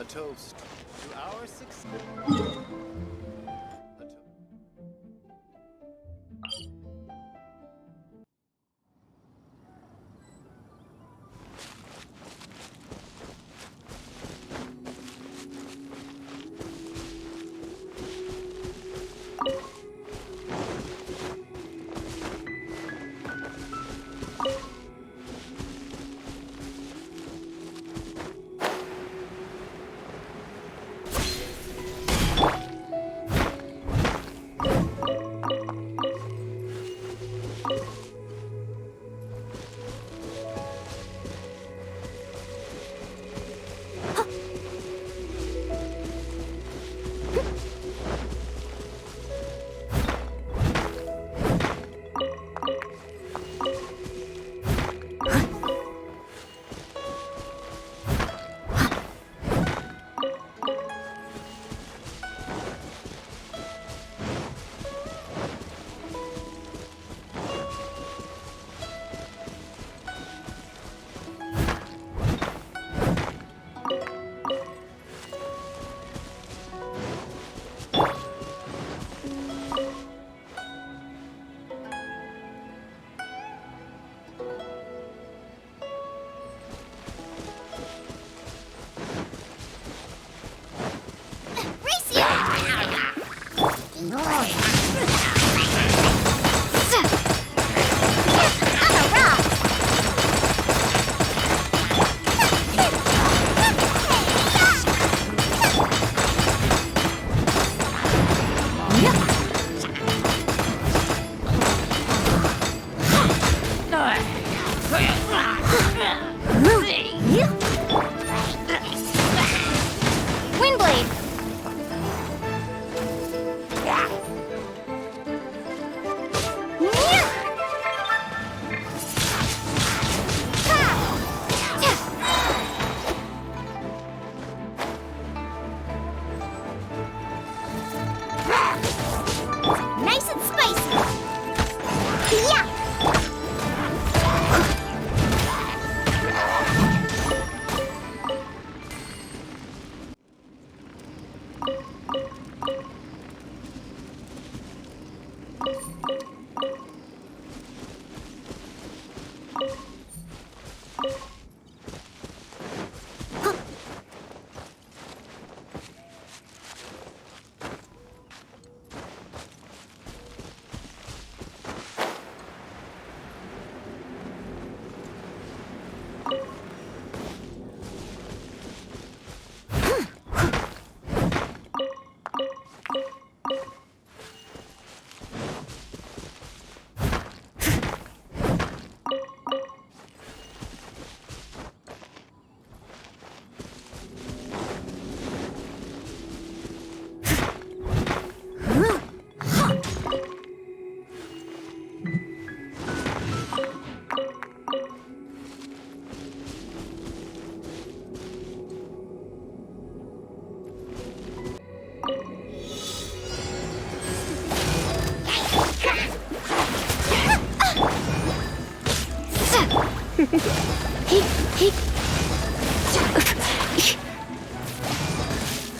toast to our success.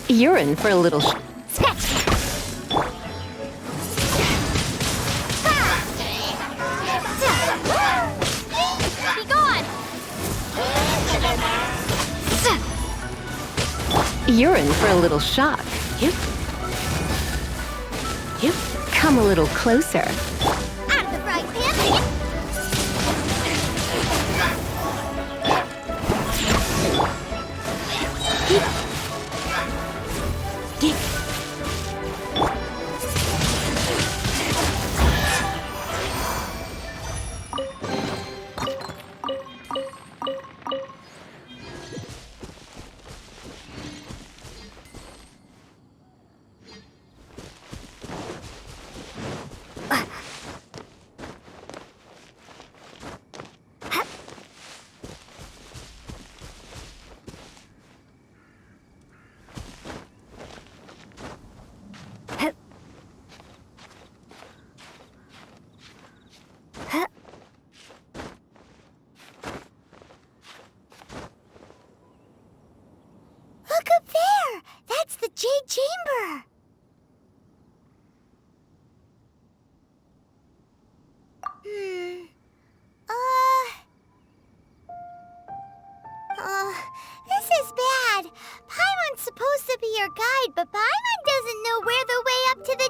You're in for a little You're in for a little shock. Come a little closer. Out of the frying pan.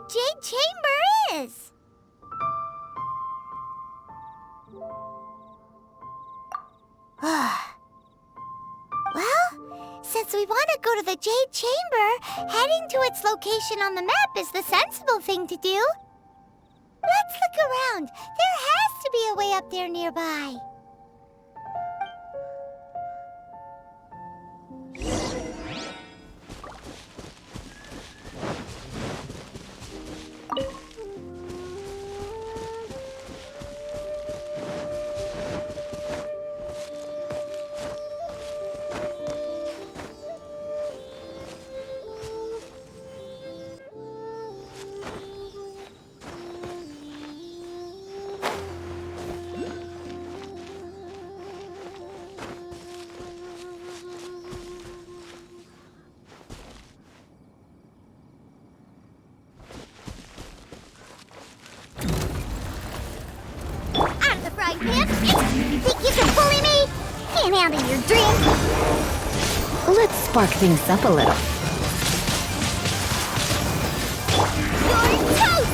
Jade Chamber is. Well, since we want to go to the Jade Chamber, heading to its location on the map is the sensible thing to do. Let's look around. There has to be a way up there nearby. Right, Pip? You think you can bully me? Can't handle your dreams. Let's spark things up a little. You're toast!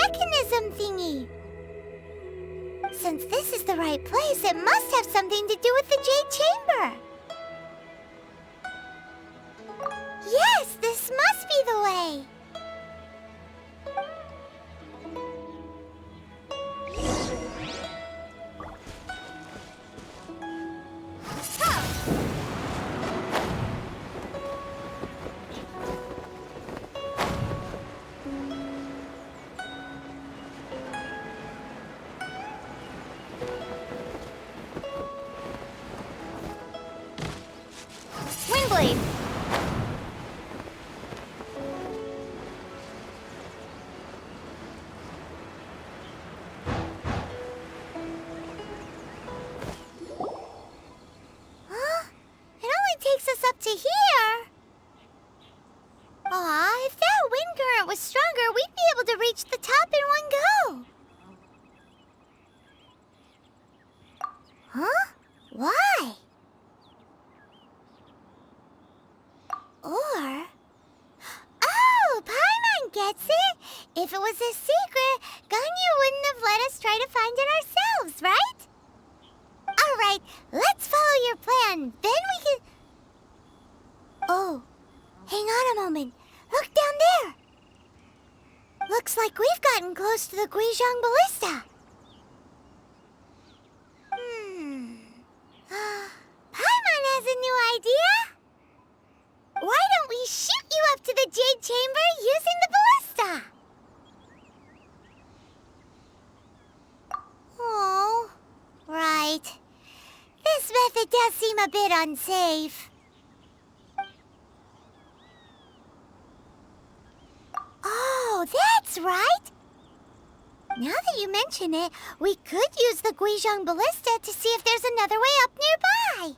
mechanism thingy. Since this is the right place, it must have something to do with the Jade Chamber. Yes, this must be the way. Windblade! Huh? It only takes us up to here. Aw, if that wind current was stronger, we'd be able to reach the top in one go. Huh? Why? Or... Oh, Paimon gets it! If it was a secret, Ganyu wouldn't have let us try to find it ourselves, right? Alright, let's follow your plan. Then we can... Oh, hang on a moment. Look down there! Looks like we've gotten close to the Guizhong Ballista. Paimon has a new idea! Why don't we shoot you up to the Jade Chamber using the ballista? Oh, right. This method does seem a bit unsafe. Oh, that's right! Now that you mention it, we could use the Guizhong Ballista to see if there's another way up nearby.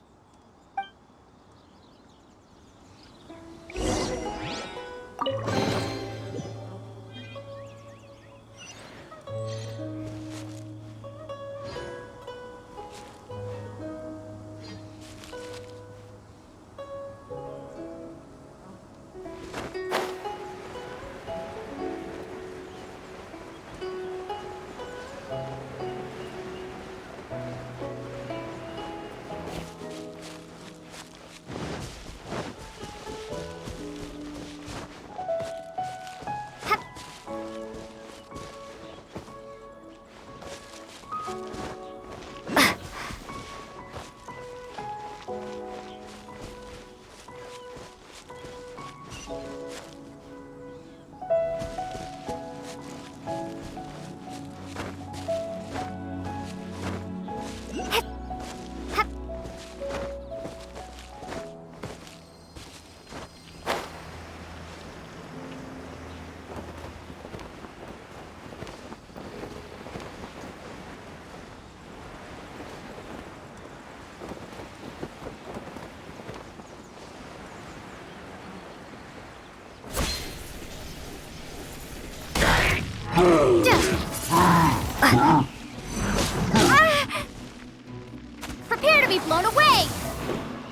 Prepare to be blown away!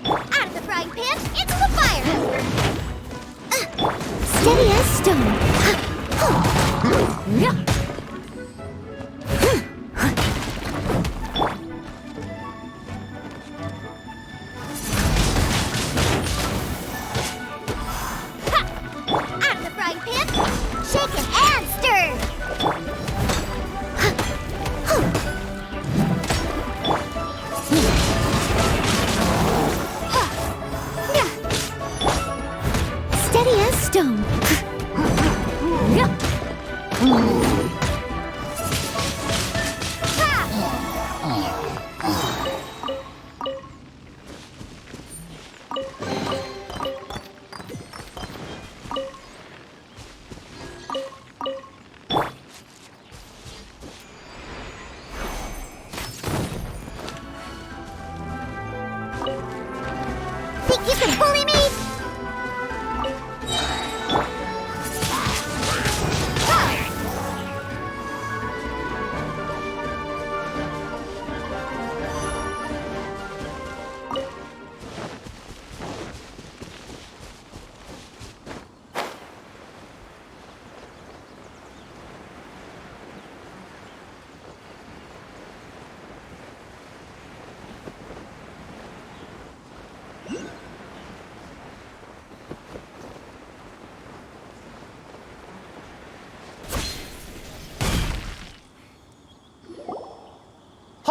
Out of the frying pan, into the fire! Steady as stone. Out of the frying pan, shaken and stirred. Steady as stone. Think you can bully me?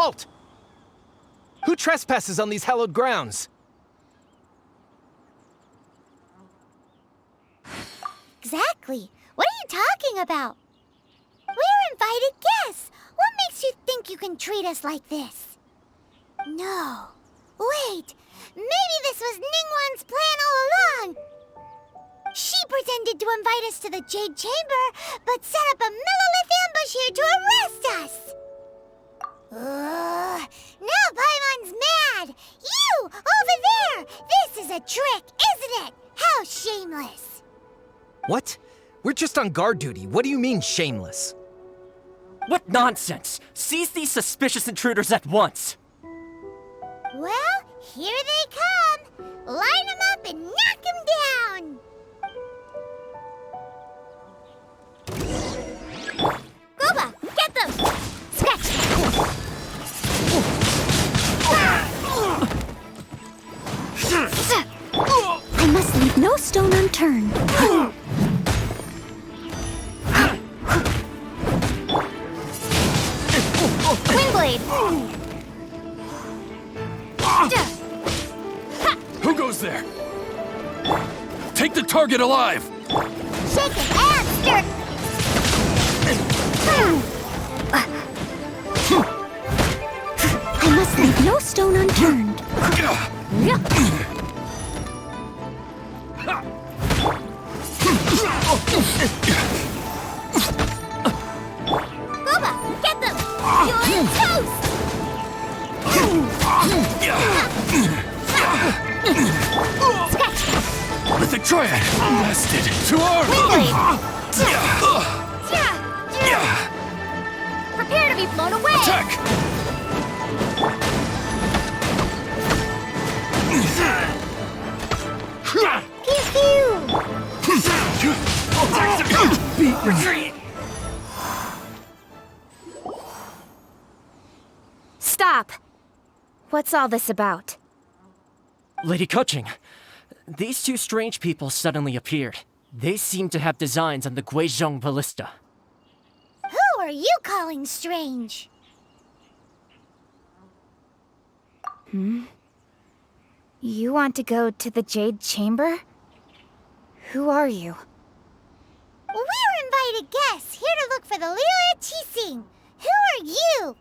Halt! Who trespasses on these hallowed grounds? Exactly. What are you talking about? We're invited guests. What makes you think you can treat us like this? No. Wait. Maybe this was Ningguang's plan all along. She pretended to invite us to the Jade Chamber, but set up a Millilith ambush here to arrest us. Now Paimon's mad. You, over there. This is a trick, isn't it? How shameless. What? We're just on guard duty. What do you mean, shameless? What nonsense! Seize these suspicious intruders at once! Well, here they come. Line them up and knock them down. Glava, get them! Scratch! I must leave no stone unturned. Windblade! Who goes there? Take the target alive! Shake it and stir. I must leave no stone unturned. Glava, get them! You're toast! Scratch! With the triad blasted to arm! Prepare to be blown away! Attack! Beat retreat! Stop! What's all this about? Lady Kuching, these two strange people suddenly appeared. They seem to have designs on the Guizhong Ballista. Who are you calling strange? You want to go to the Jade Chamber? Who are you? We're invited guests here to look for the Liu Qixing. Who are you?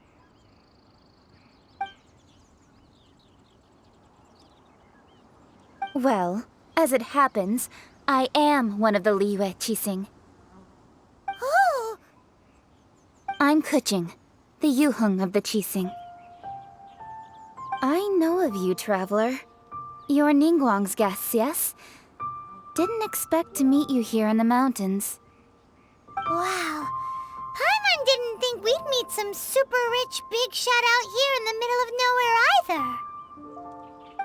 Well, as it happens, I am one of the Liu Qixing. Oh, I'm Kuching, the Yuheng of the Qixing. I know of you, traveler. You're Ningguang's guests, yes? Didn't expect to meet you here in the mountains. wow. Paimon didn't think we'd meet some super rich big shot out here in the middle of nowhere either.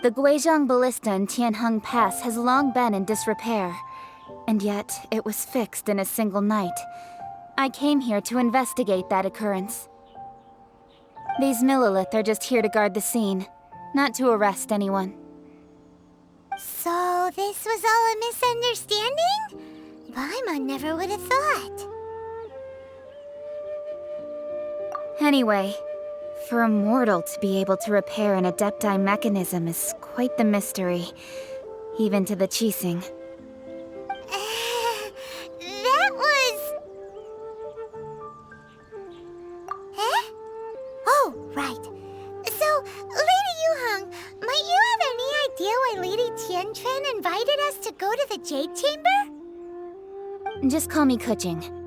The Guizhong Ballista in Tianheng Pass has long been in disrepair, and yet it was fixed in a single night. I came here to investigate that occurrence. These Millilith are just here to guard the scene, not to arrest anyone. So this was all a misunderstanding? Paimon never would have thought. Anyway, for a mortal to be able to repair an Adepti mechanism is quite the mystery, even to the Qixing. That was... Eh? Oh, right. So, Lady Yuheng, might you have any idea why Lady Tianquan invited us to go to the Jade Chamber? Just call me Kuching.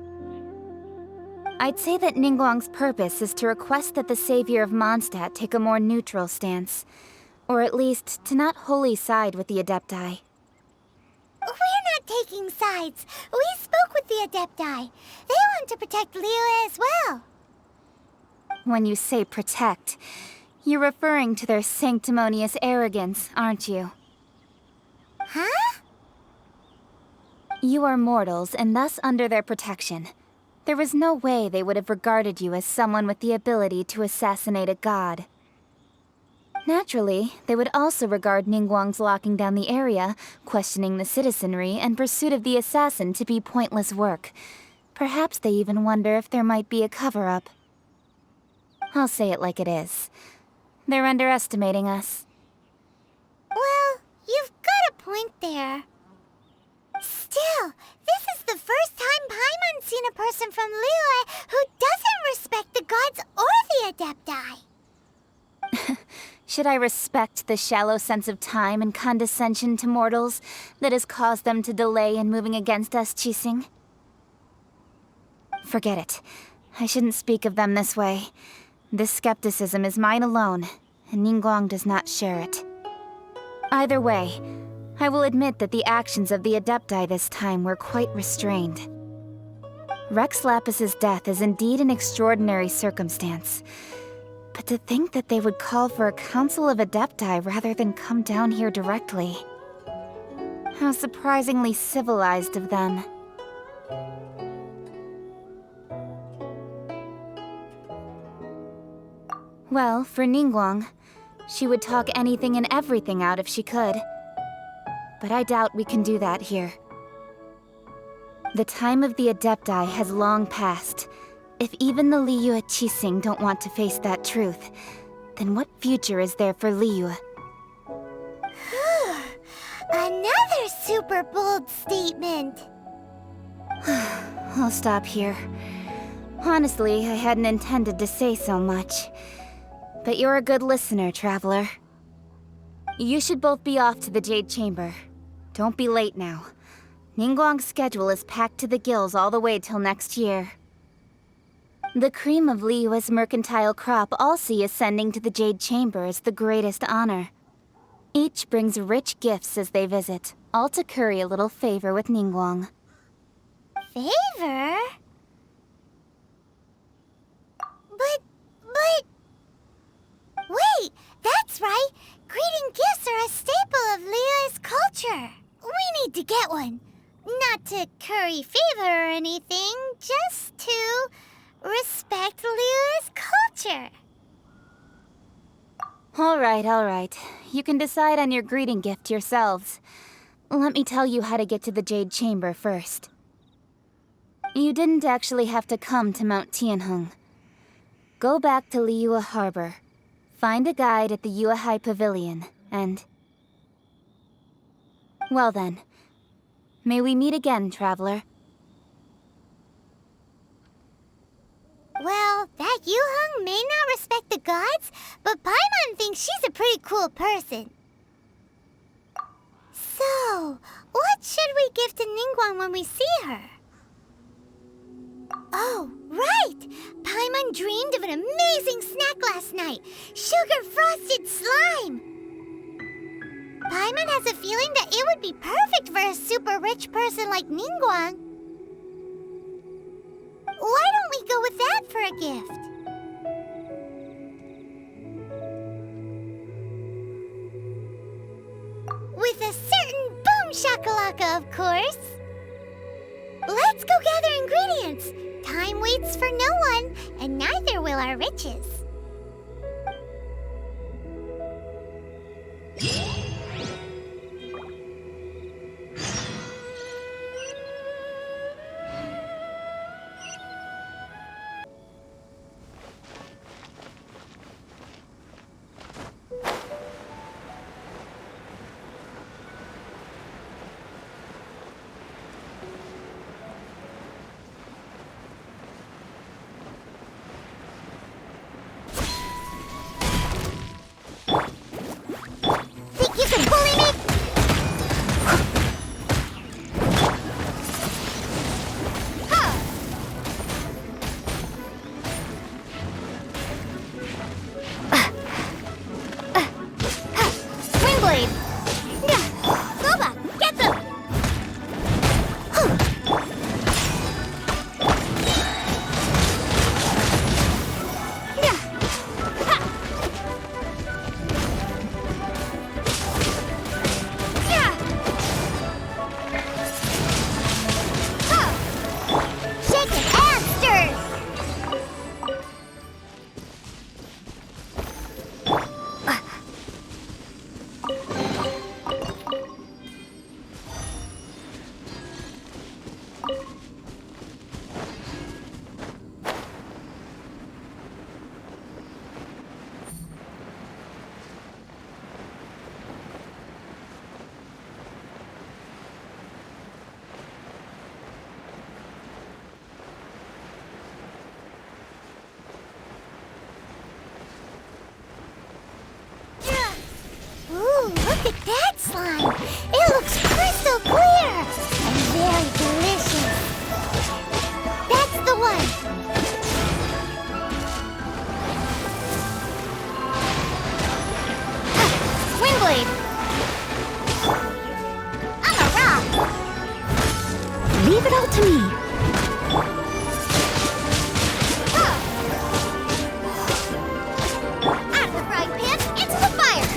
I'd say that Ningguang's purpose is to request that the savior of Mondstadt take a more neutral stance, or at least to not wholly side with the Adepti. We're not taking sides. We spoke with the Adepti. They want to protect Liu as well. When you say protect, you're referring to their sanctimonious arrogance, aren't you? Huh? You are mortals and thus under their protection. There was no way they would have regarded you as someone with the ability to assassinate a god. Naturally, they would also regard Ningguang's locking down the area, questioning the citizenry, and pursuit of the assassin to be pointless work. Perhaps they even wonder if there might be a cover-up. I'll say it like it is. They're underestimating us. Well, you've got a point there. Still, this is the first time Paimon's seen a person from Liyue who doesn't respect the gods or the Adepti. Should I respect the shallow sense of time and condescension to mortals that has caused them to delay in moving against us, Qixing? Forget it. I shouldn't speak of them this way. This skepticism is mine alone, and Ningguang does not share it. Either way, I will admit that the actions of the Adepti this time were quite restrained. Rex Lapis's death is indeed an extraordinary circumstance. But to think that they would call for a council of Adepti rather than come down here directly. How surprisingly civilized of them. Well, for Ningguang, she would talk anything and everything out if she could. But I doubt we can do that here. The time of the Adepti has long passed. If even the Liyue Qixing don't want to face that truth, then what future is there for Liyue? Another super bold statement. I'll stop here. Honestly, I hadn't intended to say so much. But you're a good listener, Traveler. You should both be off to the Jade Chamber. Don't be late now. Ningguang's schedule is packed to the gills all the way till next year. The cream of Liyue's mercantile crop all see ascending to the Jade Chamber is the greatest honor. Each brings rich gifts as they visit, all to curry a little favor with Ningguang. Favor? But... Wait, that's right! Greeting gifts are a staple of Liyue's culture. We need to get one. Not to curry favor or anything, just to respect Liyue's culture. All right. You can decide on your greeting gift yourselves. Let me tell you how to get to the Jade Chamber first. You didn't actually have to come to Mount Tianheng. Go back to Liyue Harbor. Find a guide at the Yuehai Pavilion, and... Well then. May we meet again, Traveler. Well, that Yuheng may not respect the gods, but Paimon thinks she's a pretty cool person. So, what should we give to Ningguang when we see her? Oh, right! Paimon dreamed of an amazing snack last night! Sugar-frosted slime! Paimon has a feeling that it would be perfect for a super rich person like Ningguang. Why don't we go with that for a gift? With a certain boom shakalaka, of course! Let's go gather ingredients! Time waits for no one, and neither will our riches. slime. It looks crystal clear and very delicious. That's the one. Windblade! I'm a rock! Leave it all to me. Out of the frying pan, into the fire!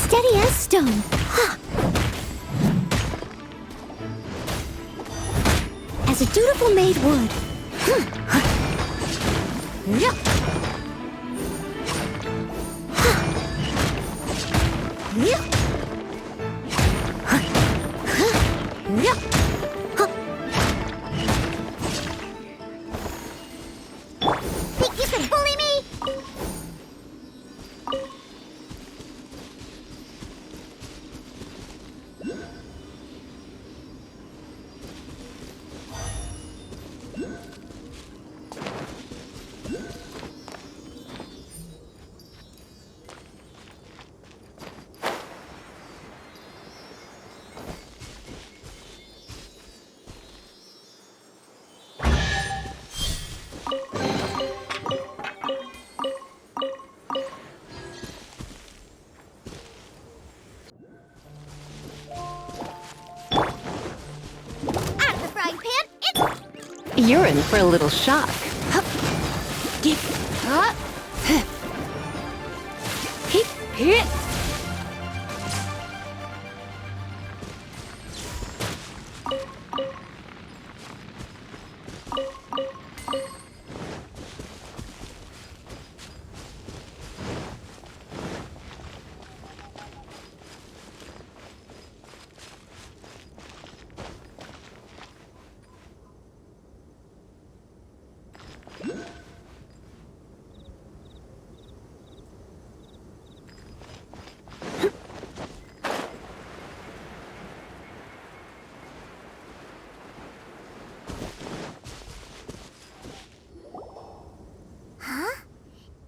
Steady as stone. As a dutiful maid would. Think you can bully me? Out of the frying pan, into... You're in for a little shock.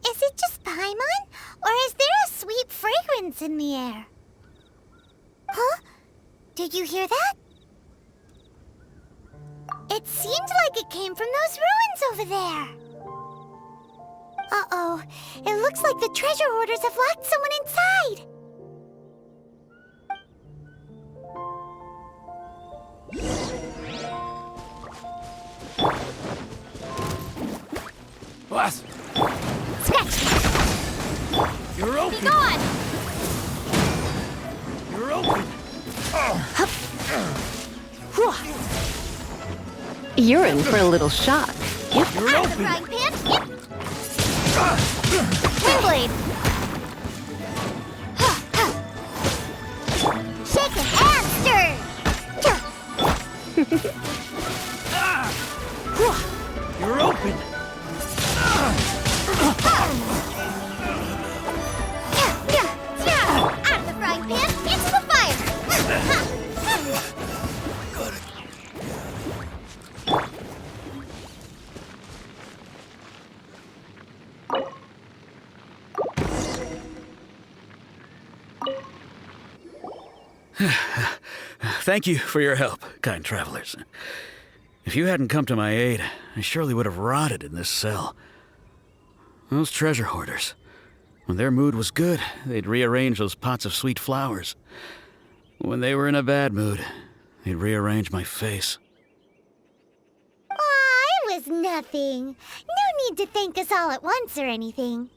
Is it just Paimon? Or is there a sweet fragrance in the air? Huh? Did you hear that? It seemed like it came from those ruins over there. Uh-oh. It looks like the treasure hoarders have locked someone inside. Boss, Scratch! you're Be open! gone! You're open! You're in for a little shock. You're Out of the open! frying pan, Windblade! Shaken and stirred. You're open! Out of the frying pan, into the fire! Thank you for your help, kind travelers. If you hadn't come to my aid, I surely would have rotted in this cell. Those treasure hoarders, when their mood was good, they'd rearrange those pots of sweet flowers. When they were in a bad mood, they'd rearrange my face. Aw, it was nothing. No need to thank us all at once or anything.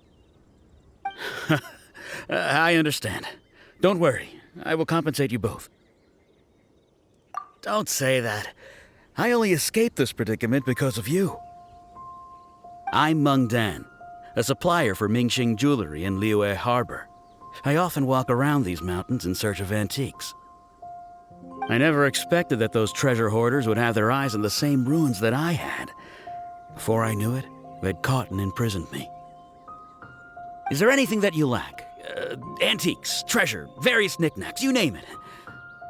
I understand. Don't worry. I will compensate you both. Don't say that. I only escaped this predicament because of you. I'm Meng Dan, a supplier for Mingxing jewelry in Liyue Harbor. I often walk around these mountains in search of antiques. I never expected that those treasure hoarders would have their eyes on the same ruins that I had. Before I knew it, they'd caught and imprisoned me. Is there anything that you lack? Antiques, treasure, various knickknacks, you name it.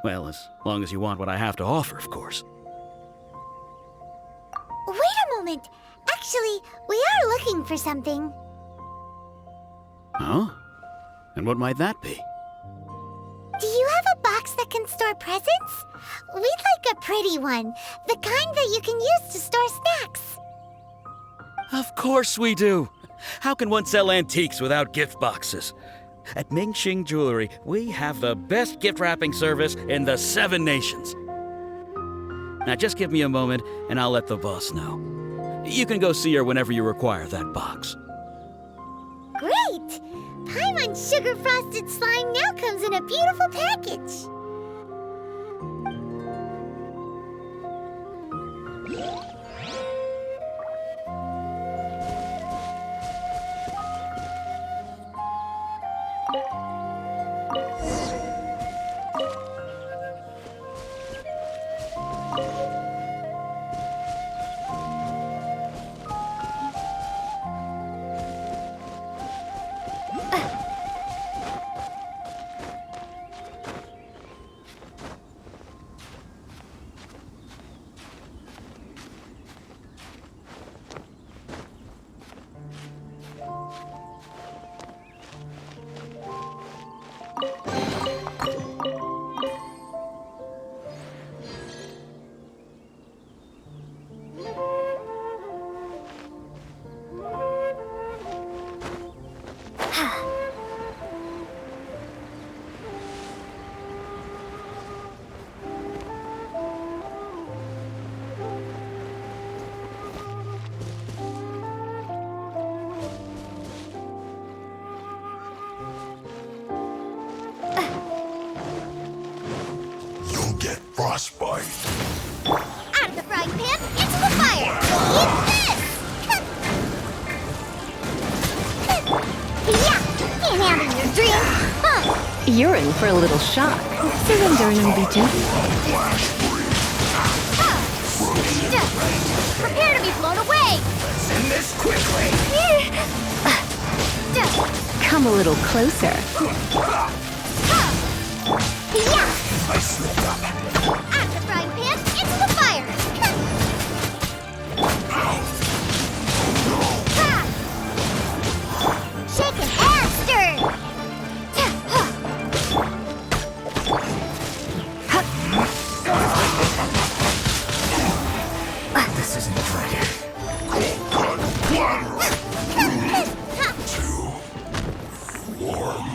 Well, as long as you want what I have to offer, of course. Wait a moment. Actually, we are looking for something. Oh? And what might that be? Do you have a box that can store presents? We'd like a pretty one. The kind that you can use to store snacks. Of course we do. How can one sell antiques without gift boxes? At Mingxing Jewelry, we have the best gift wrapping service in the 7 nations. Now just give me a moment and I'll let the boss know. You can go see her whenever you require that box. Great! Paimon Sugar Frosted Slime now comes in a beautiful package. Frostbite. Out of the frying pan, into the fire! Eat this! Yeah! Can't handle your dream! Huh! You're in for a little shock. Surrender and be gentle. Prepare to be blown away! Send this quickly! Come a little closer. Yeah! I slipped up. Out of the frying pan, into the fire! Shaken and stirred! This isn't good. Too warm.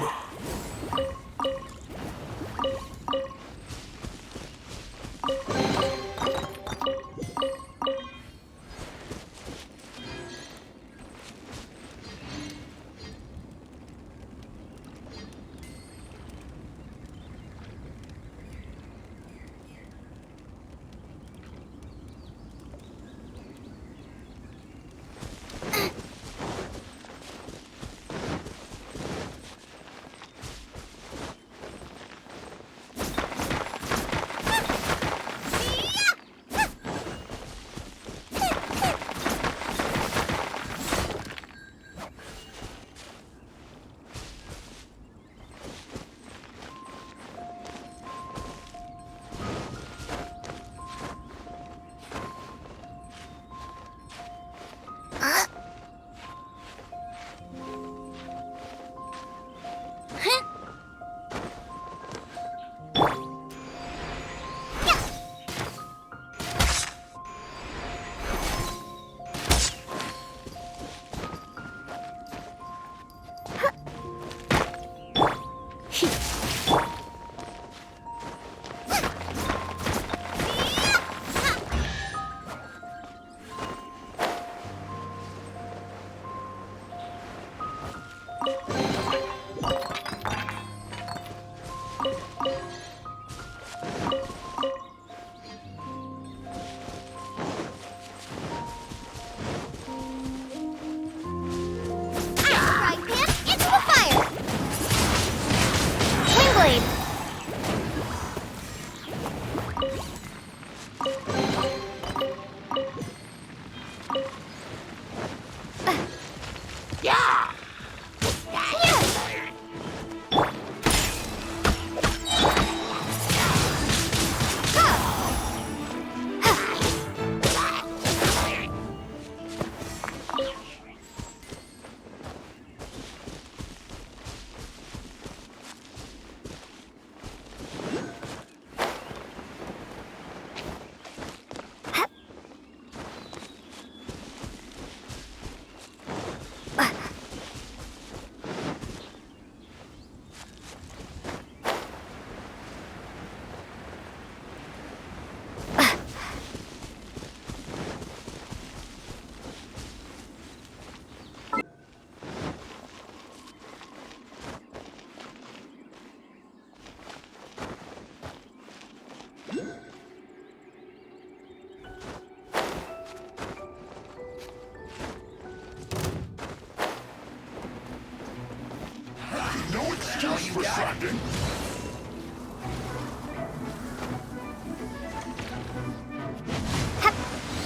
distracting.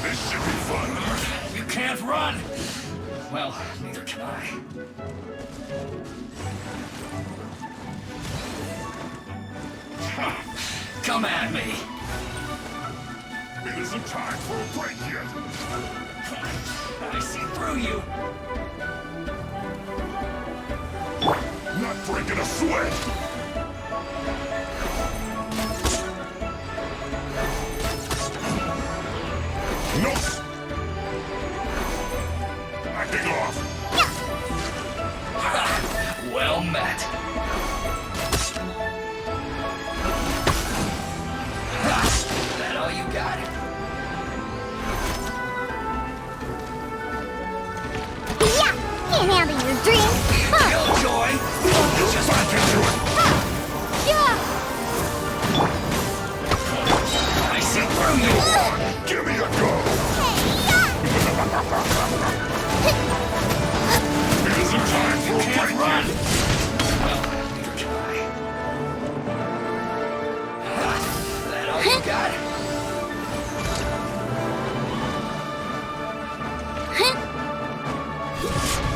This should be fun. You can't run! Well, neither can I. Come at me! It isn't time for a break yet. I see through you! Not breaking a sweat. No. Acting off. Well met. That all you got? Yeah! Can't handle your dreams! Huh. Killjoy! Just like Yeah! I see through you! Give me a go. It isn't time for a Can't break run! yet. Well, neither can I. That all you got?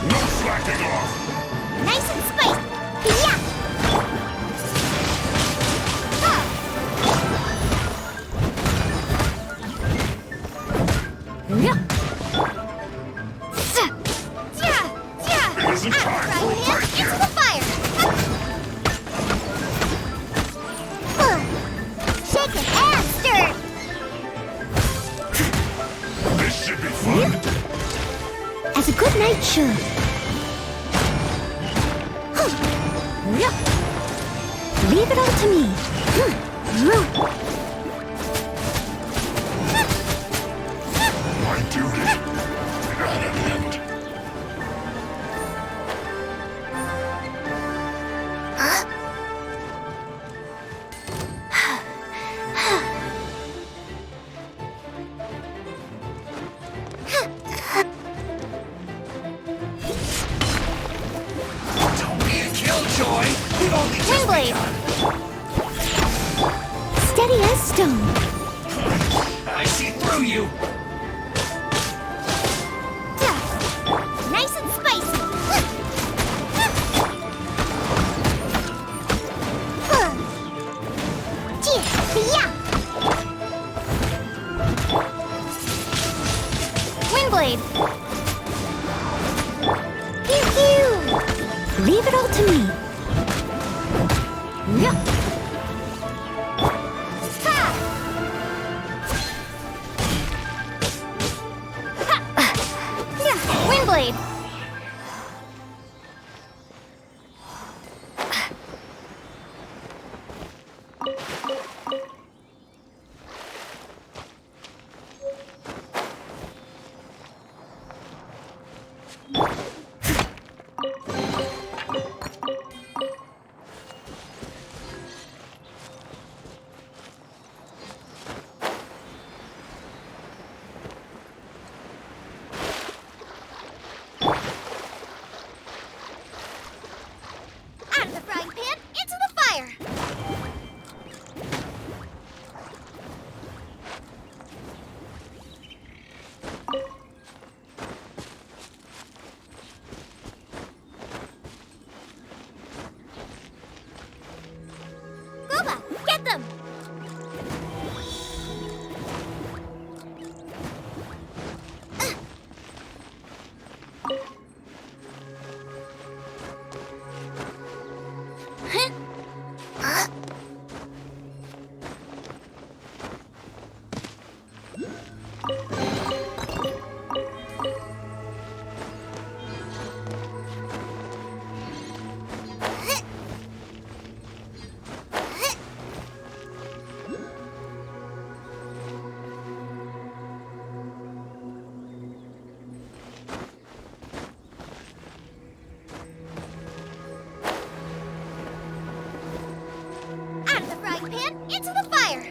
No slacking off. Nice and spiced! Yeah! It isn't time for a break Into yet. the fire! Shaken and stirred! This should be fun. As a good knight should. Leave it all to me. My duty at an end. Don't be a killjoy! We've only just Windblade! Steady as stone. I see through you! Nice and spicy. Yeah. Windblade. Pew pew. Leave it all to me. Yeah. Windblade. Out of the frying pan, into the fire! Glava, get them! Out of the frying pan, into the fire!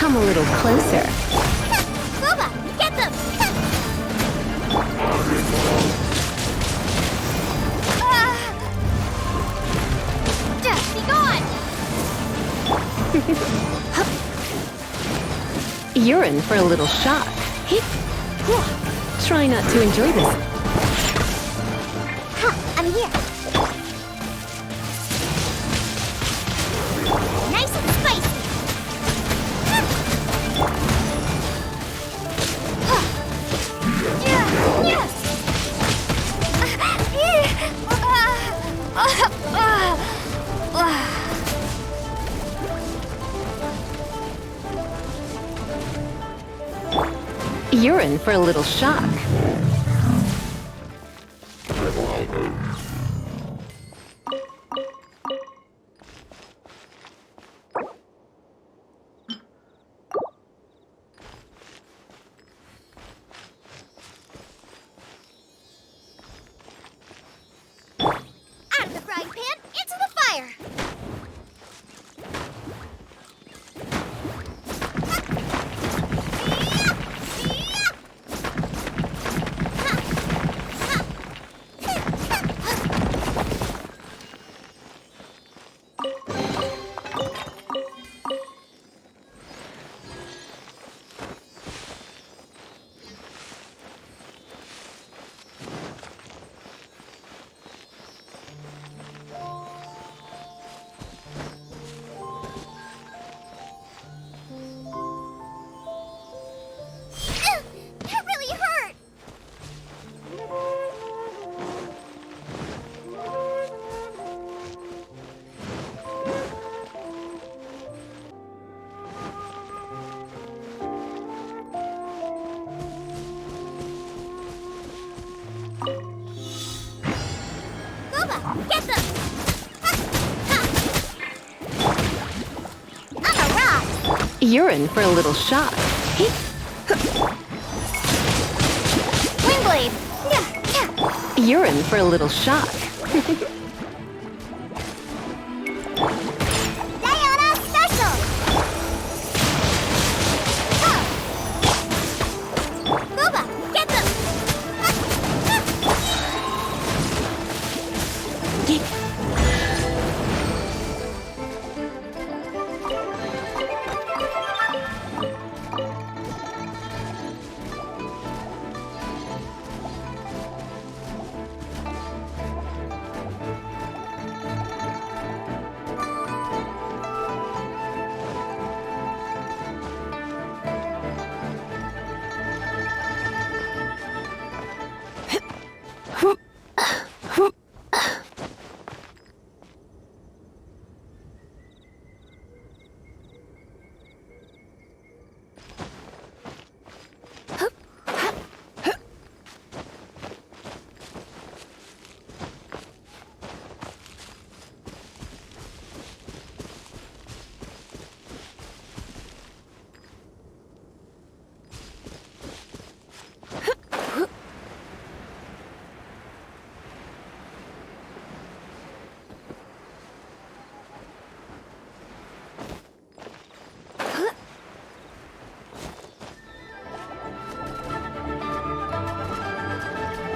Come a little closer. Glava, get them! Be gone! You're in for a little shock. Try not to enjoy this. I'm here. Nice and spicy! You're in for a little shock. Out of the frying pan, into the fire! That really hurt! Glava, get them! I'm a rock! You're in for a little shock. Windblade! You're in for a little shock. Diana Special! Glava, get them!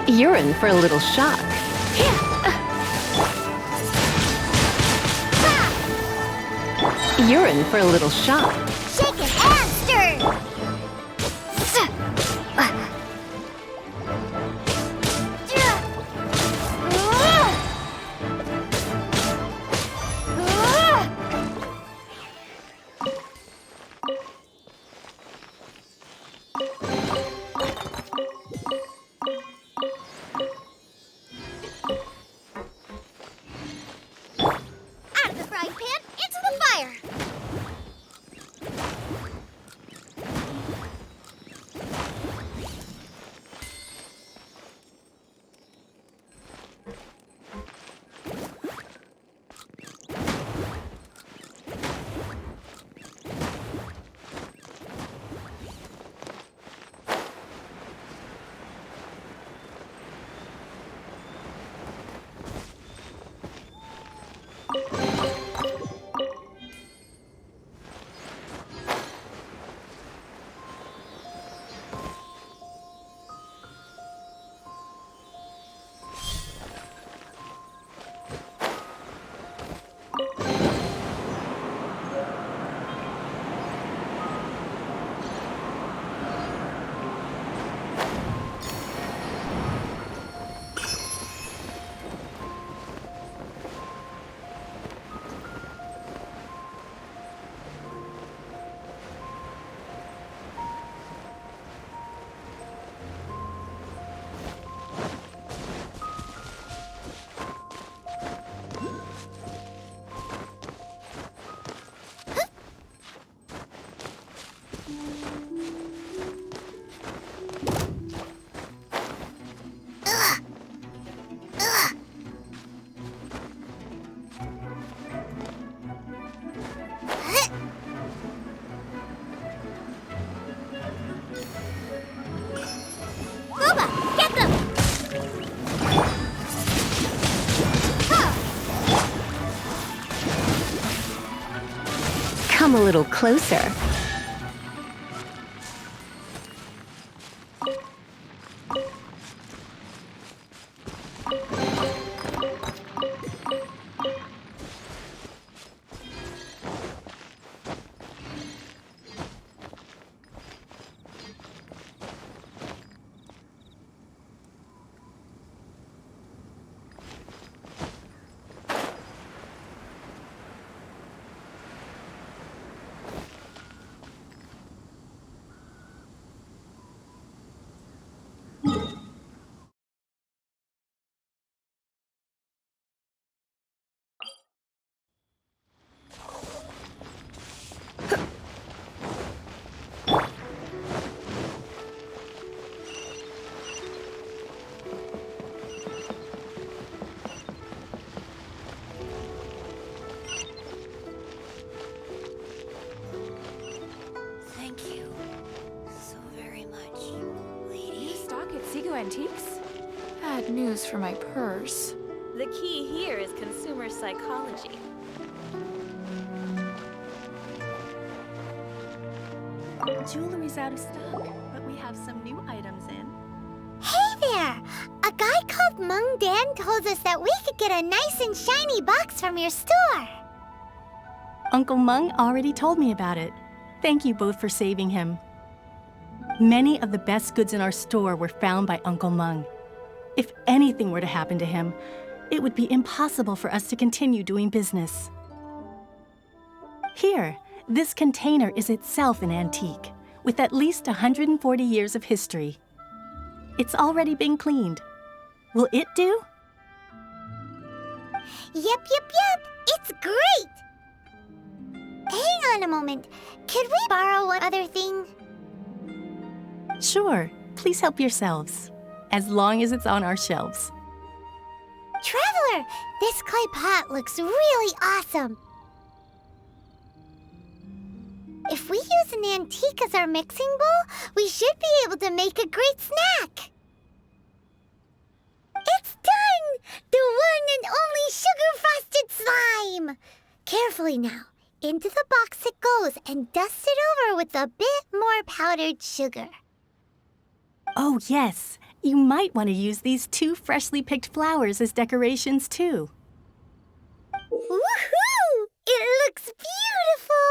You're in for a little shock. You're in for a little shock. Shake it and stir! Out of the frying pan, into the fire! come a little closer. Antiques? Bad news for my purse. The key here is consumer psychology. Jewelry's out of stock, but we have some new items in. Hey there! A guy called Mung Dan told us that we could get a nice and shiny box from your store. Uncle Mung already told me about it. Thank you both for saving him. Many of the best goods in our store were found by Uncle Mung. If anything were to happen to him, it would be impossible for us to continue doing business. Here, this container is itself an antique, with at least 140 years of history. It's already been cleaned. Will it do? Yep. It's great! Hang on a moment. Could we borrow one other thing? Sure, please help yourselves, as long as it's on our shelves. Traveler, this clay pot looks really awesome. If we use an antique as our mixing bowl, we should be able to make a great snack. It's done! The one and only sugar-frosted slime! Carefully now. Into the box it goes and dust it over with a bit more powdered sugar. Oh, yes. You might want to use these 2 freshly picked flowers as decorations, too. Woohoo! It looks beautiful!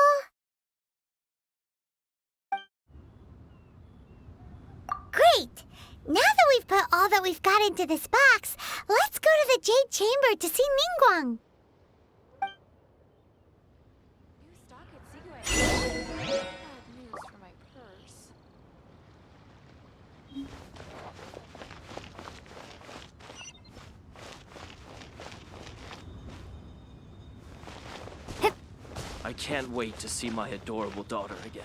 Great! Now that we've put all that we've got into this box, let's go to the Jade Chamber to see Ningguang. Bad news for my purse. I can't wait to see my adorable daughter again.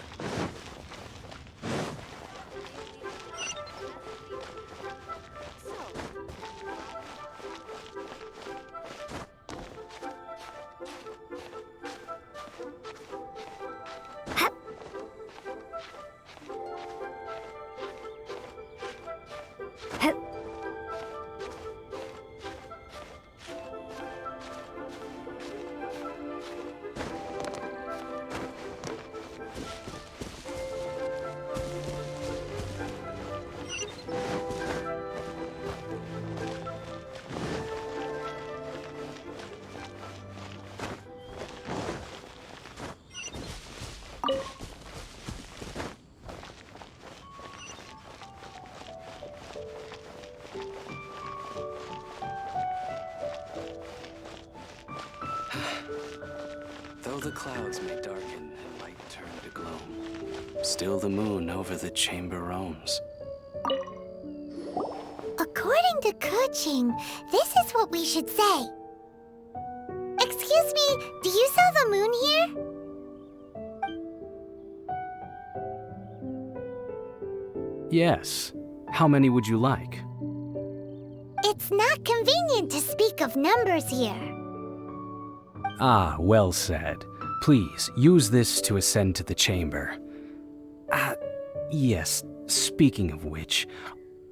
Though the clouds may darken and light turn to gloom, still the moon over the chamber roams. According to Kuching, this is what we should say. Excuse me, do you sell the moon here? Yes. How many would you like? It's not convenient to speak of numbers here. Ah, well said. Please, use this to ascend to the chamber. Yes, speaking of which,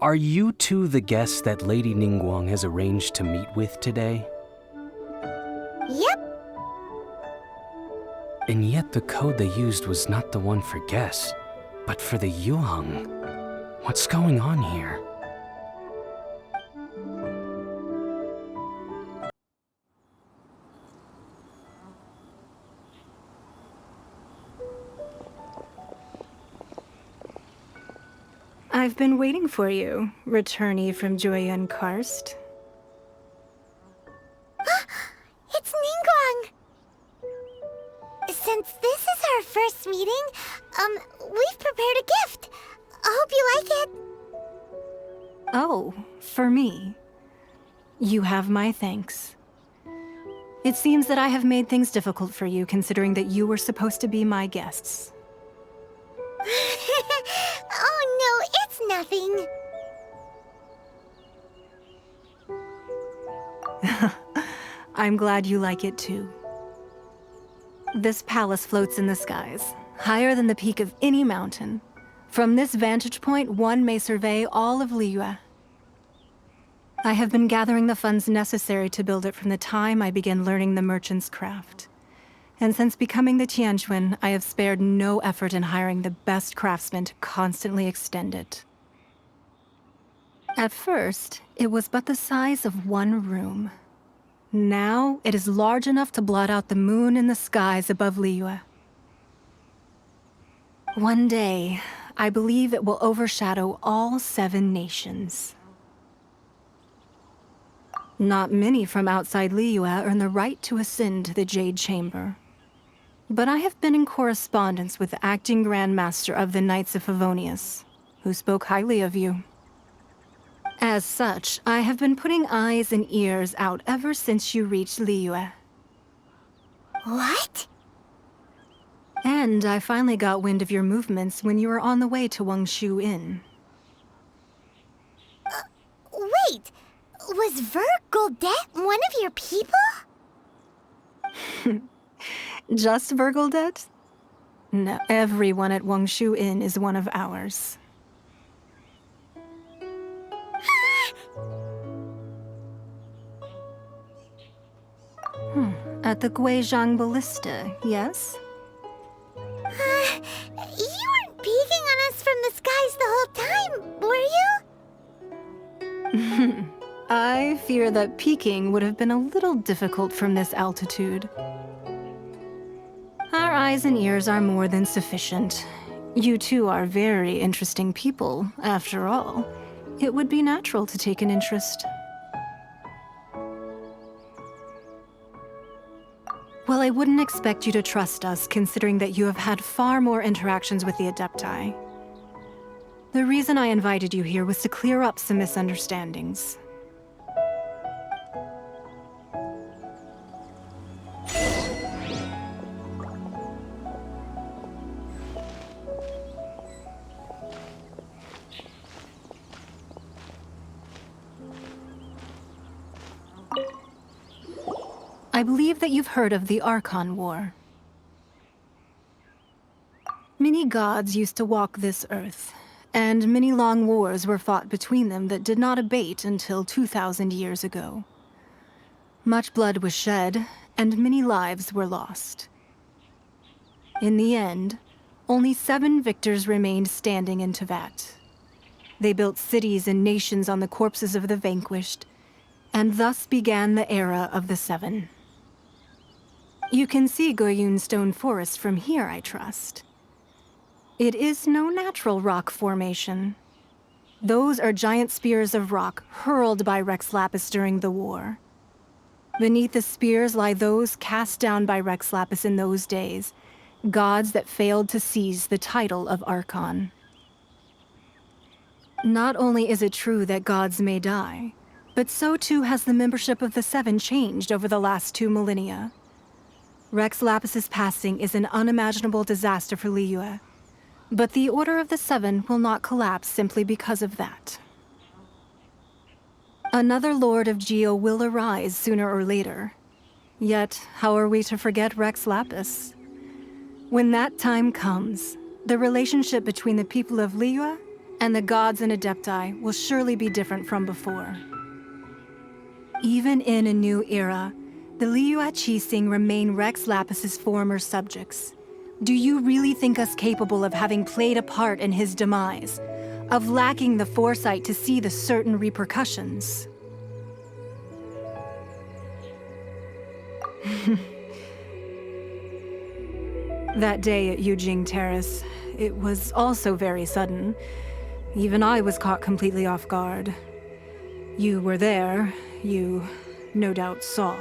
are you two the guests that Lady Ningguang has arranged to meet with today? Yep. And yet the code they used was not the one for guess, but for the Yuheng. What's going on here? I've been waiting for you, returnee from Joyun Karst. It's Ningguang! Since this is our first meeting, we've prepared a gift. I hope you like it. Oh, for me. You have my thanks. It seems that I have made things difficult for you, considering that you were supposed to be my guests. Oh no, it's nothing. I'm glad you like it too. This palace floats in the skies, higher than the peak of any mountain. From this vantage point, one may survey all of Liyue. I have been gathering the funds necessary to build it from the time I began learning the merchant's craft. And since becoming the Tianquan, I have spared no effort in hiring the best craftsmen to constantly extend it. At first, it was but the size of one room. Now, it is large enough to blot out the moon in the skies above Liyue. One day, I believe it will overshadow all 7 nations. Not many from outside Liyue earn the right to ascend to the Jade Chamber. But I have been in correspondence with the acting Grand Master of the Knights of Favonius, who spoke highly of you. As such, I have been putting eyes and ears out ever since you reached Liyue. What? And I finally got wind of your movements when you were on the way to Wangshu Inn. Wait! Was Vergoldet one of your people? Just Vergoldet? No, everyone at Wangshu Inn is one of ours. At the Guizhang Ballista, yes? You weren't peeking on us from the skies the whole time, were you? I fear that peeking would have been a little difficult from this altitude. Our eyes and ears are more than sufficient. You two are very interesting people, after all. It would be natural to take an interest. Well, I wouldn't expect you to trust us, considering that you have had far more interactions with the Adepti. The reason I invited you here was to clear up some misunderstandings. I believe that you've heard of the Archon War. Many gods used to walk this earth, and many long wars were fought between them that did not abate until 2,000 years ago. Much blood was shed, and many lives were lost. In the end, only 7 victors remained standing in Teyvat. They built cities and nations on the corpses of the vanquished, and thus began the era of the 7. You can see Goyun Stone Forest from here, I trust. It is no natural rock formation. Those are giant spears of rock hurled by Rex Lapis during the war. Beneath the spears lie those cast down by Rex Lapis in those days, gods that failed to seize the title of Archon. Not only is it true that gods may die, but so too has the membership of the 7 changed over the last 2 millennia. Rex Lapis's passing is an unimaginable disaster for Liyue, but the Order of the 7 will not collapse simply because of that. Another Lord of Geo will arise sooner or later. Yet, how are we to forget Rex Lapis? When that time comes, the relationship between the people of Liyue and the gods and Adepti will surely be different from before. Even in a new era, The Liyue Qixing remain Rex Lapis's former subjects. Do you really think us capable of having played a part in his demise? Of lacking the foresight to see the certain repercussions? That day at Yujing Terrace, it was also very sudden. Even I was caught completely off guard. You were there, you no doubt saw.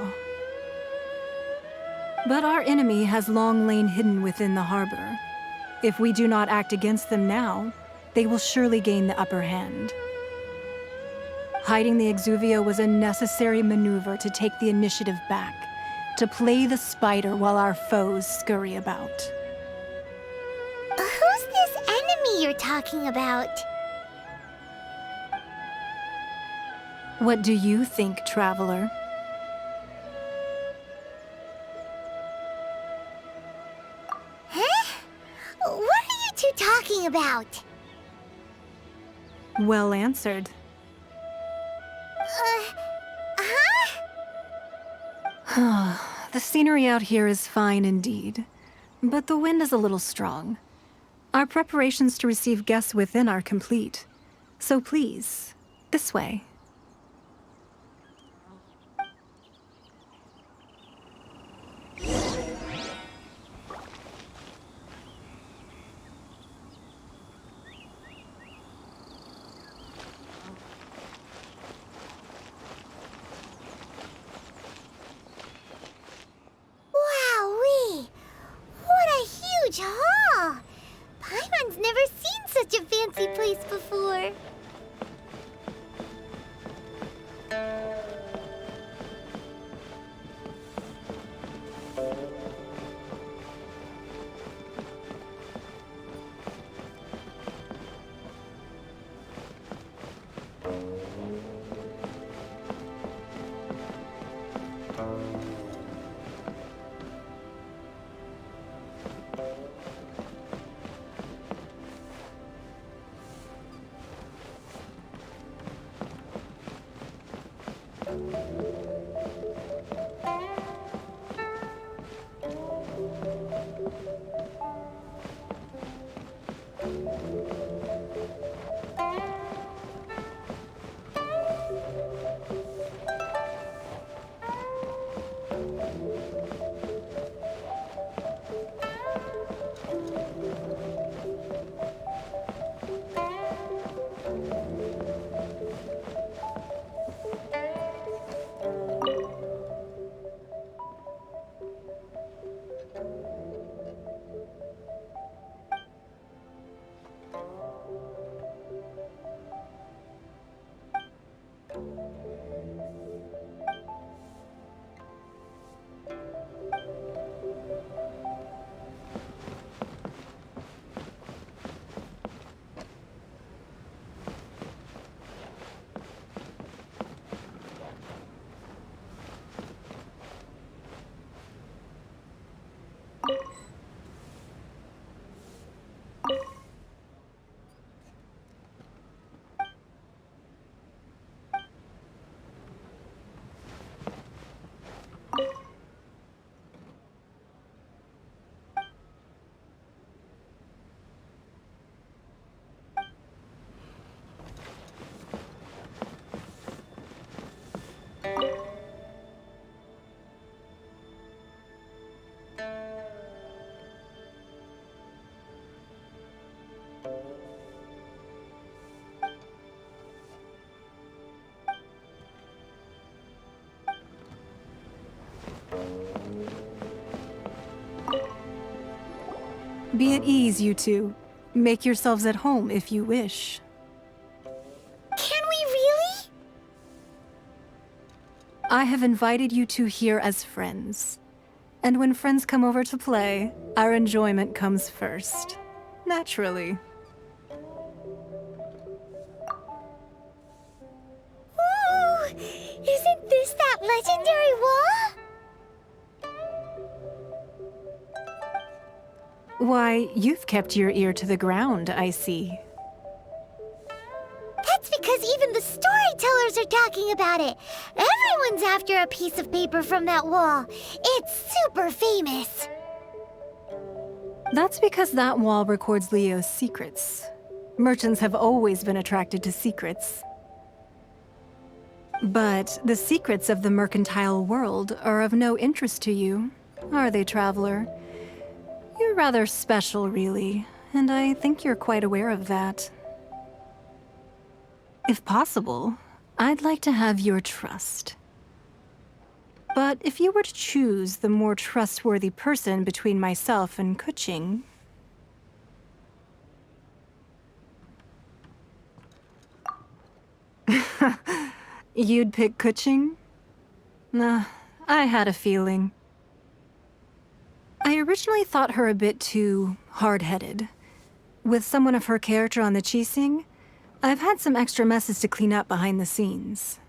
But our enemy has long lain hidden within the harbor. If we do not act against them now, they will surely gain the upper hand. Hiding the Exuvio was a necessary maneuver to take the initiative back, to play the spider while our foes scurry about. Who's this enemy you're talking about? What do you think, traveler? Huh? What are you two talking about? Well answered. The scenery out here is fine indeed, but the wind is a little strong. Our preparations to receive guests within are complete, so please, this way. Wowee! What a huge hall! Paimon's never seen such a fancy place before. Be at ease, you two. Make yourselves at home if you wish. Can we really? I have invited you two here as friends. And when friends come over to play, our enjoyment comes first. Naturally. Ooh! Isn't this that legendary wall? Why, you've kept your ear to the ground, I see. That's because even the storytellers after talking about it. Everyone's after a piece of paper from that wall. It's super famous. That's because that wall records Leo's secrets. Merchants have always been attracted to secrets. But the secrets of the mercantile world are of no interest to you, are they, traveler? You're rather special, really, and I think you're quite aware of that. If possible, I'd like to have your trust. But if you were to choose the more trustworthy person between myself and Kuching... You'd pick Kuching? Nah, I had a feeling. I originally thought her a bit too hard-headed. With someone of her character on the Qixing, I've had some extra messes to clean up behind the scenes.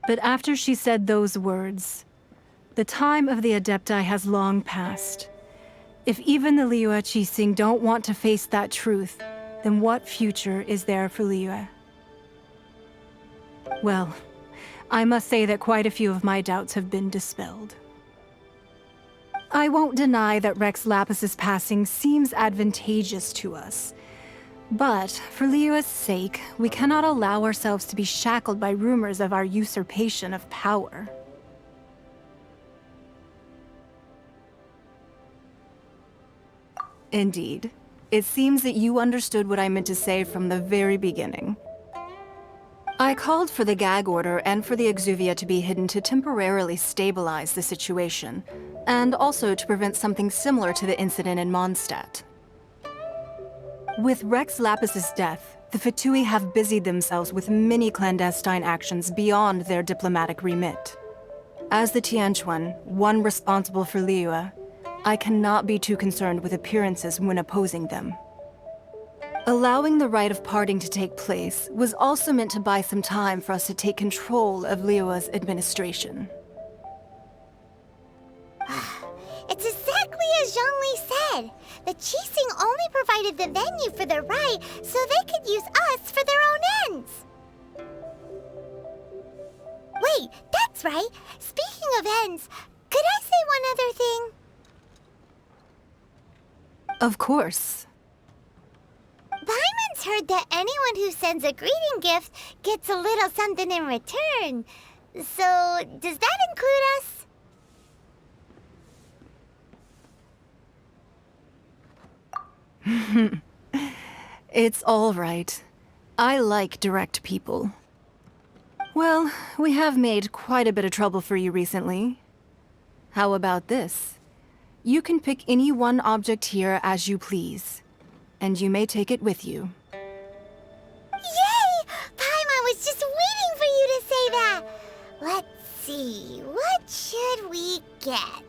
But after she said those words, the time of the Adepti has long passed. If even the Liyue Qixing don't want to face that truth, then what future is there for Liyue? Well, I must say that quite a few of my doubts have been dispelled. I won't deny that Rex Lapis's passing seems advantageous to us. But, for Liyue's sake, we cannot allow ourselves to be shackled by rumors of our usurpation of power. Indeed. It seems that you understood what I meant to say from the very beginning. I called for the gag order and for the Exuvia to be hidden to temporarily stabilize the situation, and also to prevent something similar to the incident in Mondstadt. With Rex Lapis's death, the Fatui have busied themselves with many clandestine actions beyond their diplomatic remit. As the Tianquan, one responsible for Liyue, I cannot be too concerned with appearances when opposing them. Allowing the rite of parting to take place was also meant to buy some time for us to take control of Liyue's administration. It's exactly as Zhongli said. The Qixing only provided the venue for their rite so they could use us for their own ends. Wait, that's right. Speaking of ends, could I say one other thing? Of course. Paimon's heard that anyone who sends a greeting gift gets a little something in return. So, does that include us? It's all right. I like direct people. Well, we have made quite a bit of trouble for you recently. How about this? You can pick any one object here as you please, and you may take it with you. Yay! Paimon was just waiting for you to say that! Let's see, what should we get?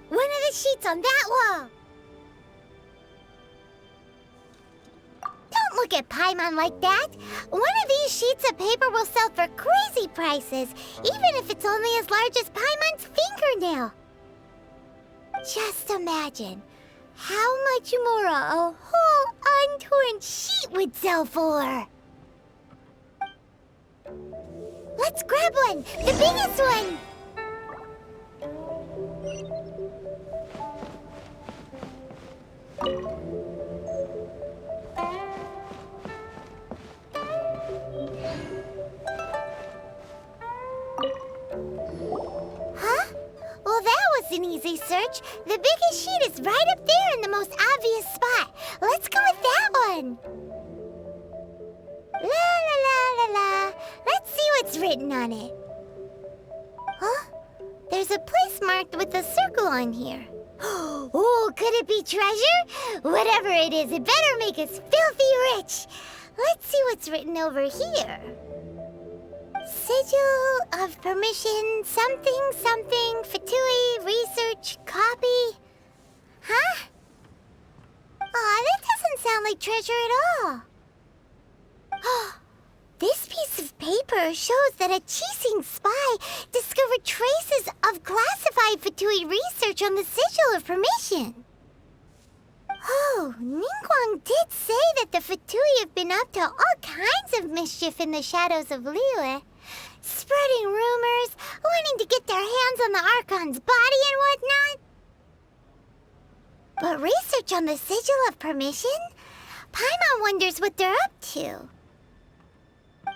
One of the sheets on that wall! Don't look at Paimon like that! One of these sheets of paper will sell for crazy prices, even if it's only as large as Paimon's fingernail. Just imagine how much more a whole untorn sheet would sell for. Let's grab one, the biggest one! Huh? Well, that was an easy search. The biggest sheet is right up there in the most obvious spot. Let's go with that one. La la la la la. Let's see what's written on it. Huh? There's a place marked with a circle on here. Oh, could it be treasure? Whatever it is, it better make us filthy rich. Let's see what's written over here. Sigil of permission, something, something, Fatui, research, copy. Huh? Aw, that doesn't sound like treasure at all. This piece of paper shows that a Qixing spy discovered traces of classified Fatui research on the Sigil of permission. Oh, Ningguang did say that the Fatui have been up to all kinds of mischief in the shadows of Liyue. Spreading rumors, wanting to get their hands on the Archon's body and whatnot. But research on the Sigil of Permission? Paimon wonders what they're up to.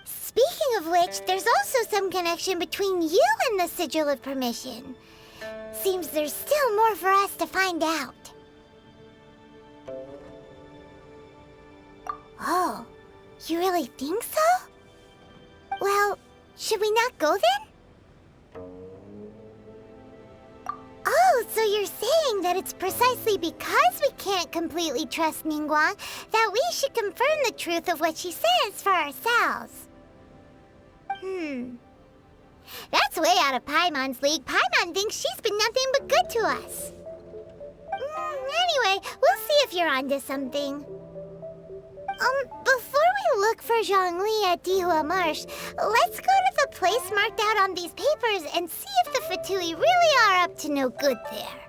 Speaking of which, there's also some connection between you and the Sigil of Permission. Seems there's still more for us to find out. Oh, you really think so? Well, should we not go then? Oh, so you're saying that it's precisely because we can't completely trust Ningguang that we should confirm the truth of what she says for ourselves. That's way out of Paimon's league. Paimon thinks she's been nothing but good to us. Anyway, we'll see if you're onto something. Before we look for Zhongli at Dihua Marsh, let's go to the place marked out on these papers and see if the Fatui really are up to no good there.